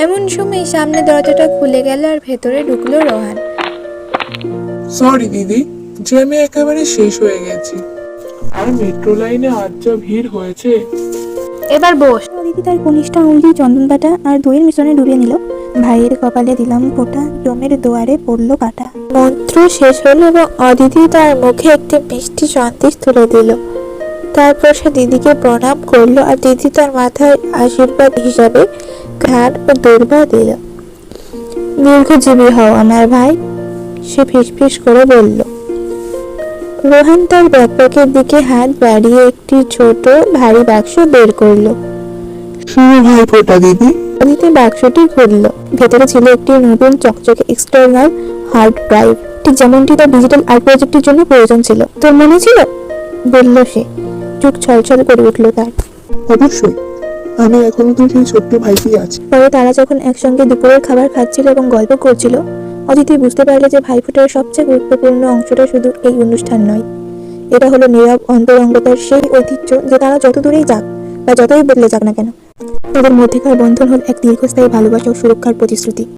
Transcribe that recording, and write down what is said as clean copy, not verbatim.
এমন সময় সামনে দরজাটা খুলে গেল আর ভেতরে ঢুকলো রোহান। সরি দিদি, জ্যামে একেবারে শেষ হয়ে গেছি। আর মেট্রো লাইনে আজ যা ভিড় হয়েছে। এবার বস। অদিতি তার কনিষ্ঠ আঙুল চন্দন বাটা আর দইয়ের মিশ্রণে ডুবিয়ে নিল। ভাইয়ের কপালে দিলাম ফোঁটা, জমের দুয়ারে পড়লো কাটা। মন্ত্র শেষ হলো এবং অদিতি তার মুখে একটি মিষ্টি সন্দেশ তুলে দিল। তারপর সে দিদিকে প্রণাম করলো আর দিদি তার মাথায় আশীর্বাদ হিসাবে ঘাট ও দুর্বা দিল। দীর্ঘজীবী হও আমার ভাই, সে ফিসফিস করে বলল। রোহান তার ব্যাকপ্যাকের দিকে হাত বাড়িয়ে একটি ছোট ভারী বাক্স বের করলো। শুভ ভাইফোঁটা দিদি। অদিতি বাক্সটি খুলল। ভেতরে ছিল একটি নতুন চকচকে এক্সটার্নাল হার্ড ড্রাইভ, ঠিক যেমনটি তার ডিজিটাল আর্ট প্রজেক্টের জন্য প্রয়োজন ছিল। তোর মনে ছিল? বলল সে। চোখ ছলছল করে উঠল তার। অবশ্যই, আমি এখনো তো সেই ছোট্ট ভাইটি আছি। পরে তারা যখন একসঙ্গে দুপুরের খাবার খাচ্ছিল এবং গল্প করছিল, অদিতি বুঝতে পারল যে ভাইফোঁটার সবচেয়ে গুরুত্বপূর্ণ অংশটা শুধু এই অনুষ্ঠান নয়, এটা হলো নীরব অন্তরঙ্গতার সেই ঐতিহ্য যে তারা যত দূরেই যাক বা যতই বদলে যাক না কেন, তাদের মধ্যেকার বন্ধন হল এক দীর্ঘস্থায়ী ভালোবাসা ও সুরক্ষার প্রতিশ্রুতি।